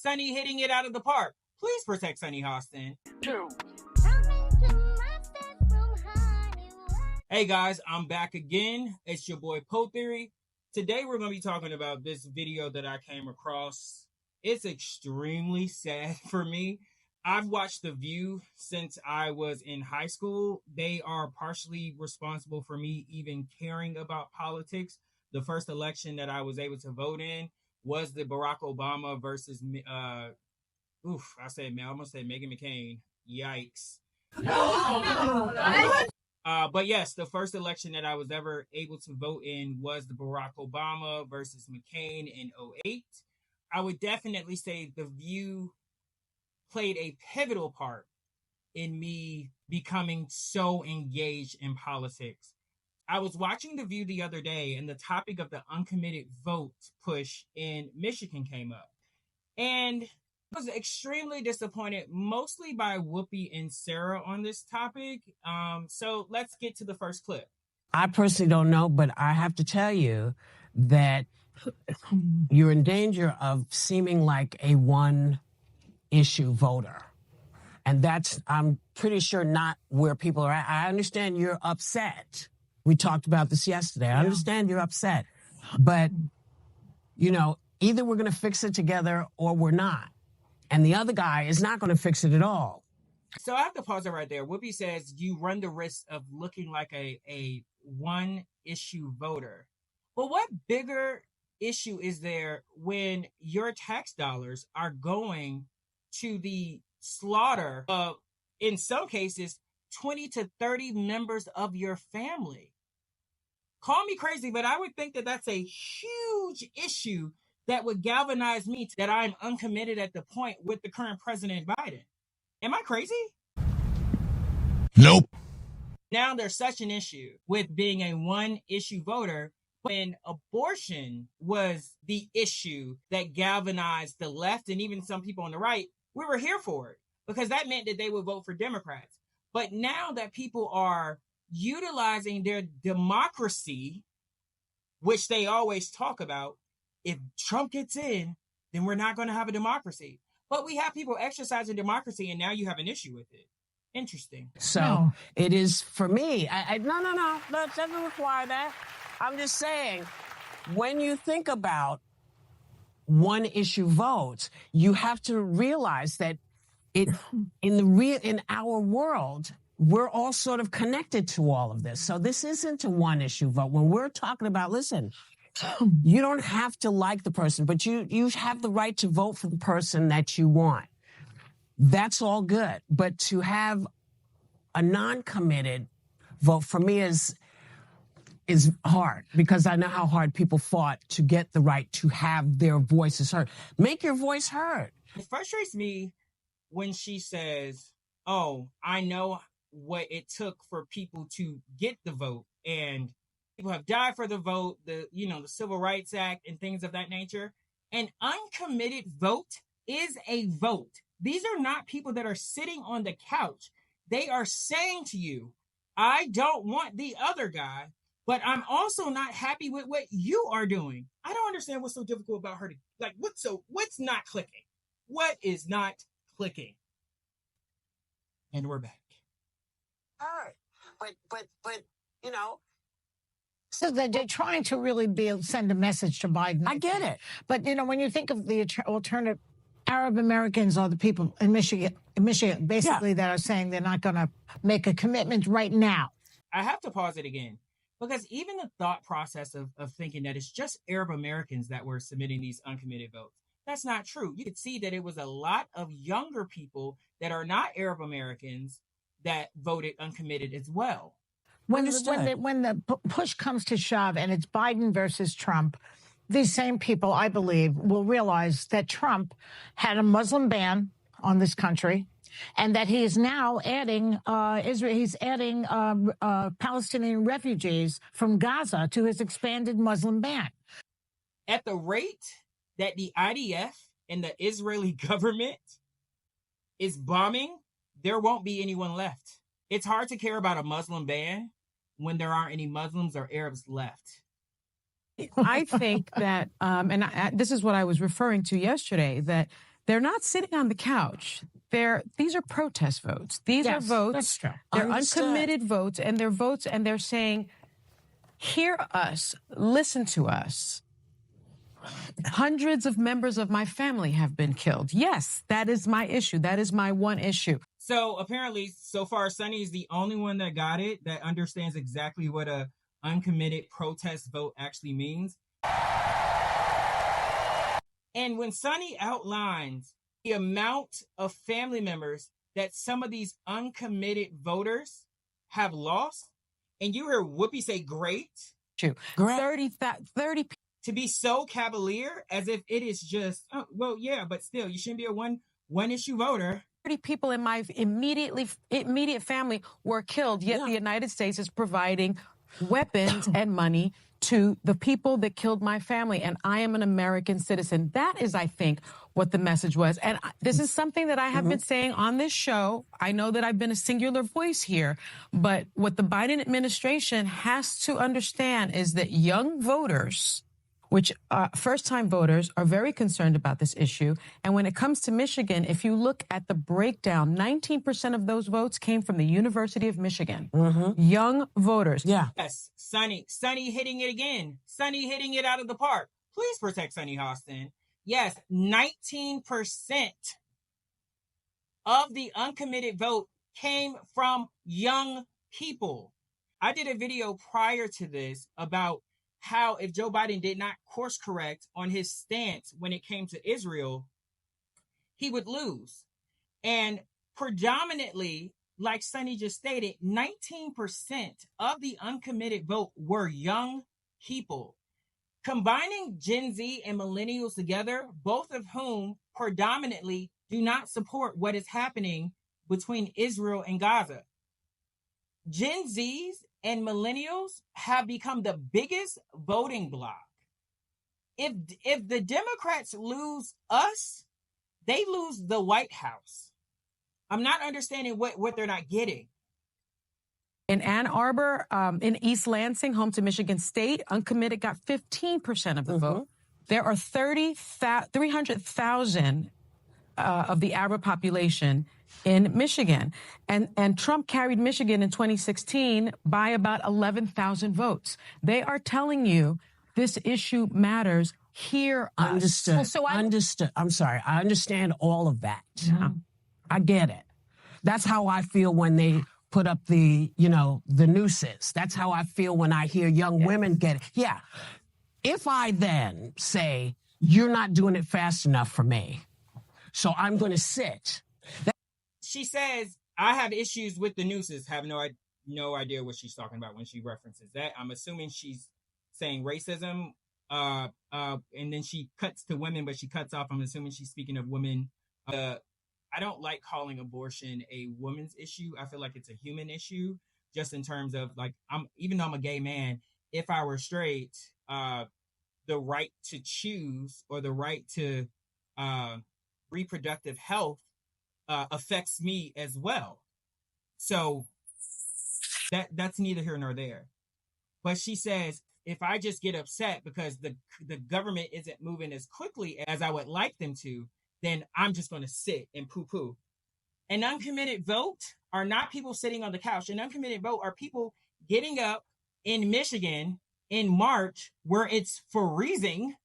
Sunny hitting it out of the park. Please protect Sunny Hostin. Two. Hey guys, I'm back again. It's your boy Po Theory. Today we're going to be talking about this video that I came across. It's extremely sad for me. I've watched The View since I was in high school. They are partially responsible for me even caring about politics. The first election that I was able to vote in was the Barack Obama versus, I almost said Meghan McCain. Yikes. But yes, the first election that I was ever able to vote in was the Barack Obama versus McCain in 2008. I would definitely say The View played a pivotal part in me becoming so engaged in politics. I was watching The View the other day, and the topic of the uncommitted vote push in Michigan came up. And I was extremely disappointed, mostly by Whoopi and Sarah on this topic. So let's get to the first clip. I personally don't know, but I have to tell you that you're in danger of seeming like a one-issue voter. And that's, I'm pretty sure, not where people are at. I understand you're upset. We talked about this yesterday. I understand you're upset. But, you know, either we're going to fix it together or we're not. And the other guy is not going to fix it at all. So I have to pause it right there. Whoopi says you run the risk of looking like a one-issue voter. But what bigger issue is there when your tax dollars are going to the slaughter of, in some cases, 20 to 30 members of your family? Call me crazy, but I would think that that's a huge issue that would galvanize me that I'm uncommitted at the point with the current President Biden. Am I crazy? Nope. Now there's such an issue with being a one-issue voter when abortion was the issue that galvanized the left and even some people on the right. We were here for it because that meant that they would vote for Democrats. But now that people are utilizing their democracy, which they always talk about, if Trump gets in, then we're not going to have a democracy. But we have people exercising democracy, and now you have an issue with it. Interesting. So it is for me. No, it doesn't require that. I'm just saying, when you think about one issue votes, you have to realize that in our world, we're all sort of connected to all of this. So this isn't a one issue vote. When we're talking about, listen, you don't have to like the person, but you have the right to vote for the person that you want. That's all good. But to have a non-committed vote for me is hard, because I know how hard people fought to get the right to have their voices heard. Make your voice heard. It frustrates me when she says, oh, I know what it took for people to get the vote, and people have died for the vote, the Civil Rights Act and things of that nature. An uncommitted vote is a vote. These are not people that are sitting on the couch. They are saying to you, I don't want the other guy, but I'm also not happy with what you are doing. I don't understand what's so difficult about her. What's not clicking? What is not clicking? And we're back. All right. But you know, so they're trying to really send a message to Biden. I get it. But, you know, when you think of the alternative, Arab Americans are the people in Michigan basically, that are saying they're not going to make a commitment right now. I have to pause it again, because even the thought process of thinking that it's just Arab Americans that were submitting these uncommitted votes, that's not true. You could see that it was a lot of younger people that are not Arab Americans that voted uncommitted as well. When the push comes to shove and it's Biden versus Trump, these same people, I believe, will realize that Trump had a Muslim ban on this country, and that he is now adding Israel. He's adding Palestinian refugees from Gaza to his expanded Muslim ban. At the rate that the IDF and the Israeli government is bombing, there won't be anyone left. It's hard to care about a Muslim ban when there aren't any Muslims or Arabs left. I think that, this is what I was referring to yesterday, that they're not sitting on the couch. These are protest votes. These are votes. That's true. They're uncommitted votes, and they're votes, and they're saying, hear us, listen to us. Hundreds of members of my family have been killed. Yes, that is my issue. That is my one issue. So apparently, so far, Sunny is the only one that got it, that understands exactly what a uncommitted protest vote actually means. And when Sunny outlines the amount of family members that some of these uncommitted voters have lost, and you hear Whoopi say, great. 30 to be so cavalier as if it is just, oh, well, yeah, but still, you shouldn't be a one issue voter. 30 people in my immediate family were killed, yet the United States is providing weapons and money to the people that killed my family, and I am an American citizen. That is, I think, what the message was. And this is something that I have been saying on this show. I know that I've been a singular voice here, but what the Biden administration has to understand is that young voters, which first-time voters, are very concerned about this issue. And when it comes to Michigan, if you look at the breakdown, 19% of those votes came from the University of Michigan. Young voters. Yeah. Yes, Sunny hitting it again. Sunny hitting it out of the park. Please protect Sunny Hostin. Yes, 19% of the uncommitted vote came from young people. I did a video prior to this about how if Joe Biden did not course correct on his stance when it came to Israel, he would lose. And predominantly, like Sunny just stated, 19% of the uncommitted vote were young people. Combining Gen Z and millennials together, both of whom predominantly do not support what is happening between Israel and Gaza. Gen Zs and millennials have become the biggest voting bloc. If the Democrats lose us, they lose the White House. I'm not understanding what they're not getting. In Ann Arbor, in East Lansing, home to Michigan State, uncommitted got 15% of the vote. There are 300,000 of the Arab population in Michigan. And Trump carried Michigan in 2016 by about 11,000 votes. They are telling you this issue matters. Hear us. Understood. Well, so understood. I'm sorry. I understand all of that. I get it. That's how I feel when they put up the nooses. That's how I feel when I hear young women get it. Yeah. If I then say, you're not doing it fast enough for me, so I'm going to sit. She says, I have issues with the nooses. Have no idea what she's talking about when she references that. I'm assuming she's saying racism. And then she cuts to women, but she cuts off. I'm assuming she's speaking of women. I don't like calling abortion a woman's issue. I feel like it's a human issue, just in terms of like, even though I'm a gay man, if I were straight, the right to choose or the right to reproductive health affects me as well. So that's neither here nor there. But she says, if I just get upset because the government isn't moving as quickly as I would like them to, then I'm just going to sit and poo-poo. An uncommitted vote are not people sitting on the couch. An uncommitted vote are people getting up in Michigan in March where it's freezing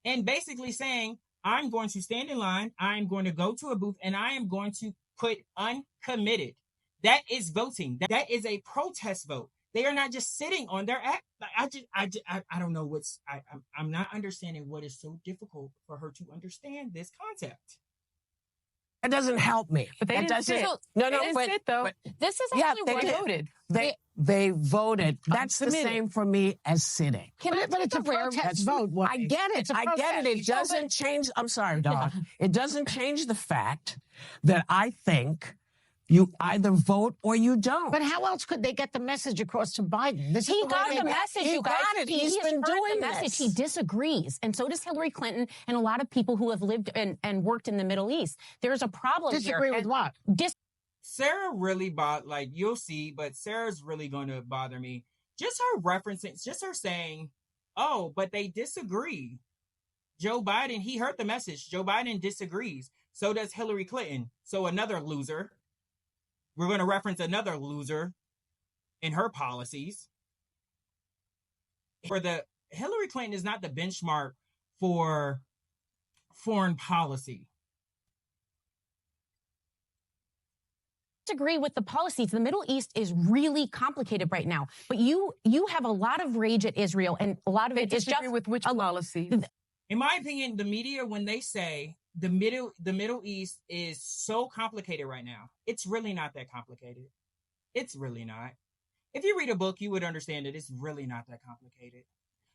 and basically saying, I'm going to stand in line, I'm going to go to a booth, and I am going to put uncommitted. That is voting. That is a protest vote. They are not just sitting on their act. I don't know I'm not understanding what is so difficult for her to understand this concept. It doesn't help me. But they didn't sit. But this is actually what voted. They voted. That's the same for me as sitting. But it's a protest vote. I get it. I get it. It doesn't change. I'm sorry, dog. It doesn't change the fact that I think you either vote or you don't. But how else could they get the message across to Biden? He got the message, you guys. He's been doing the message. this. He disagrees. And so does Hillary Clinton and a lot of people who have lived and worked in the Middle East. There's a problem here. Disagree with what? Sarah really you'll see, but Sarah's really going to bother me. Just her referencing, just her saying, oh, but they disagree. Joe Biden, he heard the message. Joe Biden disagrees. So does Hillary Clinton. So another loser. We're going to reference another loser in her policies. For the Hillary Clinton is not the benchmark for foreign policy. Agree with the policies. The Middle East is really complicated right now. But you have a lot of rage at Israel, and a lot of it is just with which policy. In my opinion, the media, when they say the Middle East is so complicated right now, it's really not that complicated. It's really not. If you read a book, you would understand that it's really not that complicated.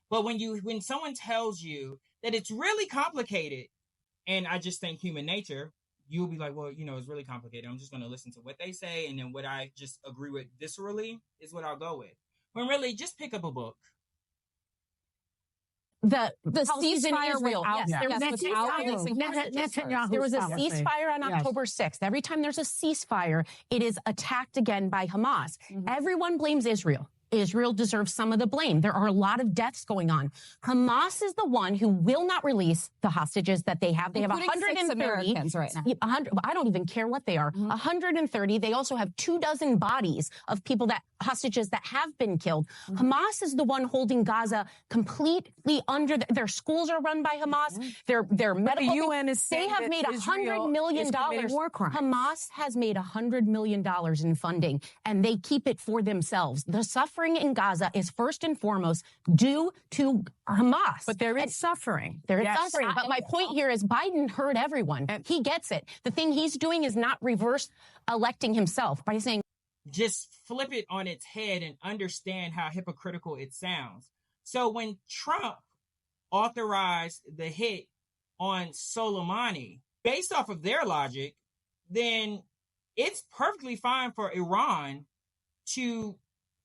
But when someone tells you that it's really complicated, and I just think human nature, you'll be like, well, it's really complicated. I'm just going to listen to what they say, and then what I just agree with viscerally is what I'll go with. When really, just pick up a book. The ceasefire was out. Yes, There was a ceasefire on October 6th. Every time there's a ceasefire, it is attacked again by Hamas. Everyone blames Israel. Israel deserves some of the blame. There are a lot of deaths going on. Hamas is the one who will not release the hostages that they have. They have 130 Americans right now. 100, I don't even care what they are. 130. They also have 24 bodies of hostages that have been killed. Hamas is the one holding Gaza completely under. Their schools are run by Hamas. Their medical. The UN is saying they have made $100 million. War crimes. Hamas has made $100 million in funding, and they keep it for themselves. The suffering in Gaza is first and foremost due to Hamas. But there is suffering. There is suffering. But my point here is Biden heard everyone. He gets it. The thing he's doing is not reverse electing himself by saying, just flip it on its head and understand how hypocritical it sounds. So when Trump authorized the hit on Soleimani, based off of their logic, then it's perfectly fine for Iran to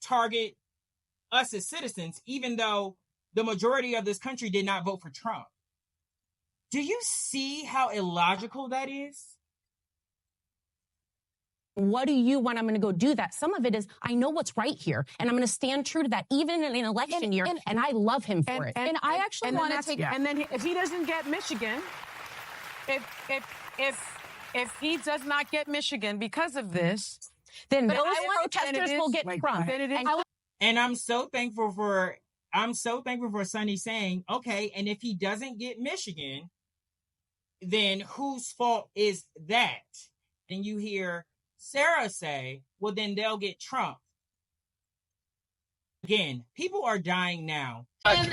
target us as citizens, even though the majority of this country did not vote for Trump. Do you see how illogical that is? What do you want? I'm going to go do that. Some of it is, I know what's right here, and I'm going to stand true to that, even in an election year, and I love him for it. And I actually want to take... And then if he doesn't get Michigan, if he does not get Michigan because of this, then those protesters will get Trump. And I'm so thankful for Sonny saying, okay, and if he doesn't get Michigan, then whose fault is that? And you hear Sarah say, well, then they'll get Trump. Again, people are dying now.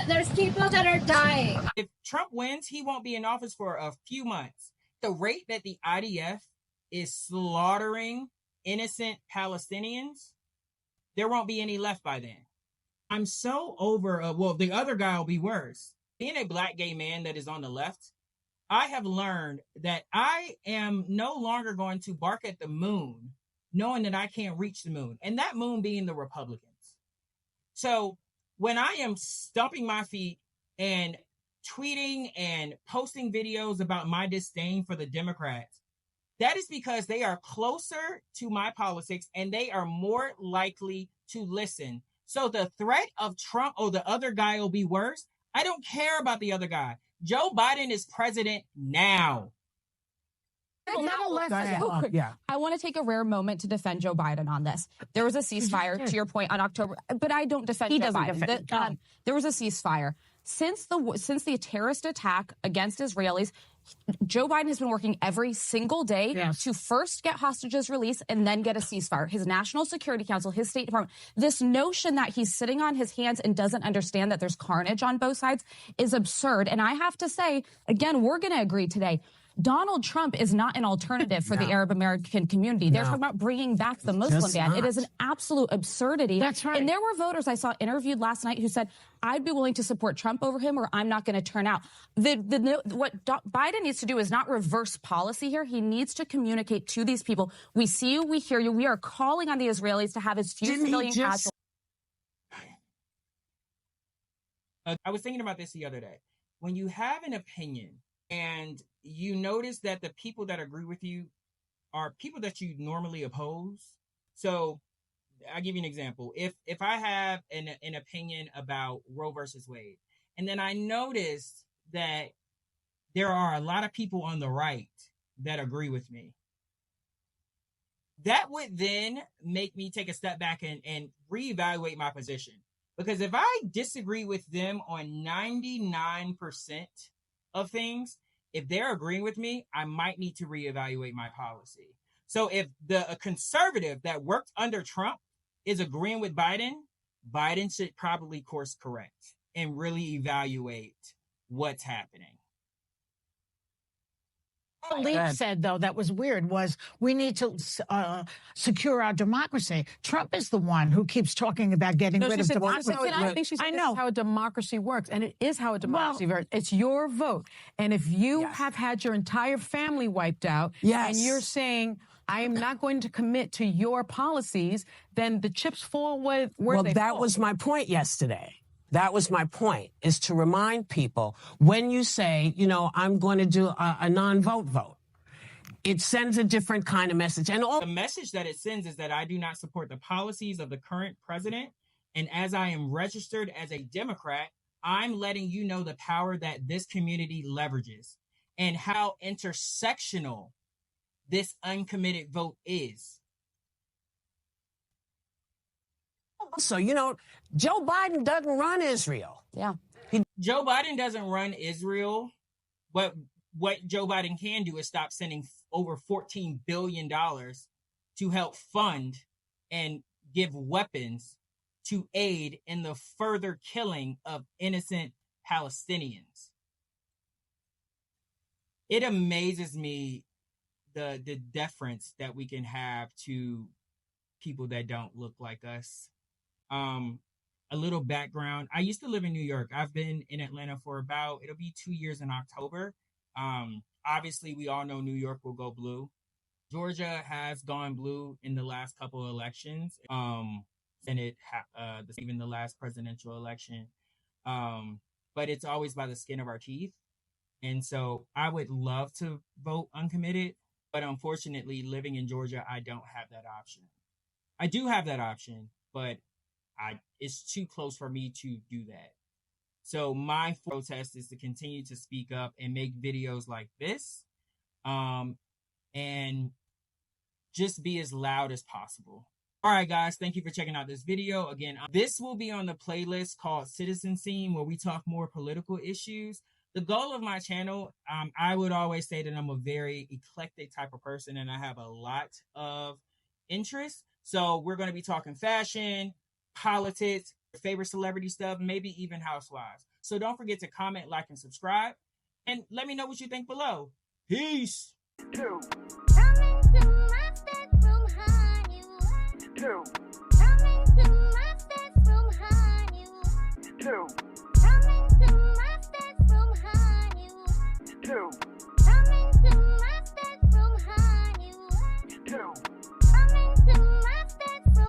There's people that are dying. If Trump wins, he won't be in office for a few months. The rate that the IDF is slaughtering innocent Palestinians, there won't be any left by then. I'm so over, the other guy will be worse. Being a black gay man that is on the left, I have learned that I am no longer going to bark at the moon, knowing that I can't reach the moon, and that moon being the Republicans. So when I am stomping my feet and tweeting and posting videos about my disdain for the Democrats, that is because they are closer to my politics and they are more likely to listen. So the threat of Trump or the other guy will be worse. I don't care about the other guy. Joe Biden is president now. I want to take a rare moment to defend Joe Biden on this. There was a ceasefire, to your point, on October, but I don't defend Joe Biden. There was a ceasefire. Since the terrorist attack against Israelis, Joe Biden has been working every single day to first get hostages released and then get a ceasefire. His National Security Council, his State Department, this notion that he's sitting on his hands and doesn't understand that there's carnage on both sides is absurd. And I have to say, again, we're going to agree today, Donald Trump is not an alternative for the Arab American community. They're talking about bringing back the Muslim ban. It is an absolute absurdity. That's right. And there were voters I saw interviewed last night who said, I'd be willing to support Trump over him or I'm not going to turn out. What Biden needs to do is not reverse policy here. He needs to communicate to these people. We see you, we hear you. We are calling on the Israelis to have as few civilian casualties. I was thinking about this the other day. When you have an opinion and you notice that the people that agree with you are people that you normally oppose. So I'll give you an example. If I have an opinion about Roe versus Wade, and then I notice that there are a lot of people on the right that agree with me. That would then make me take a step back and reevaluate my position. Because if I disagree with them on 99% of things, if they're agreeing with me, I might need to reevaluate my policy. So if a conservative that worked under Trump is agreeing with Biden, Biden should probably course correct and really evaluate what's happening. Leap said, though, that was weird, was we need to secure our democracy. Trump is the one who keeps talking about getting rid of democracy. I think she said this is how a democracy works, and it is how a democracy works. It's your vote. And if you have had your entire family wiped out, and you're saying, I am not going to commit to your policies, then the chips fall where they fall. Well, that was my point yesterday. That was my point, is to remind people, when you say, you know, I'm going to do a non-vote vote, it sends a different kind of message. And the message that it sends is that I do not support the policies of the current president. And as I am registered as a Democrat, I'm letting you know the power that this community leverages and how intersectional this uncommitted vote is. So, you know, Joe Biden doesn't run Israel. Yeah. Joe Biden doesn't run Israel. But what Joe Biden can do is stop sending over $14 billion to help fund and give weapons to aid in the further killing of innocent Palestinians. It amazes me the deference that we can have to people that don't look like us. A little background. I used to live in New York. I've been in Atlanta for it'll be 2 years in October. Obviously, we all know New York will go blue. Georgia has gone blue in the last couple of elections. Even the last presidential election. But it's always by the skin of our teeth. And so I would love to vote uncommitted, but unfortunately, living in Georgia, I don't have that option. I do have that option, but it's too close for me to do that. So my protest is to continue to speak up and make videos like this, and just be as loud as possible. All right, guys, thank you for checking out this video. Again, this will be on the playlist called Citizen Scene, where we talk more political issues. The goal of my channel, I would always say that I'm a very eclectic type of person, and I have a lot of interests. So we're going to be talking fashion, politics, favorite celebrity stuff, maybe even housewives. So don't forget to comment, like, and subscribe. And let me know what you think below. Peace. Coming to my bedroom, honey.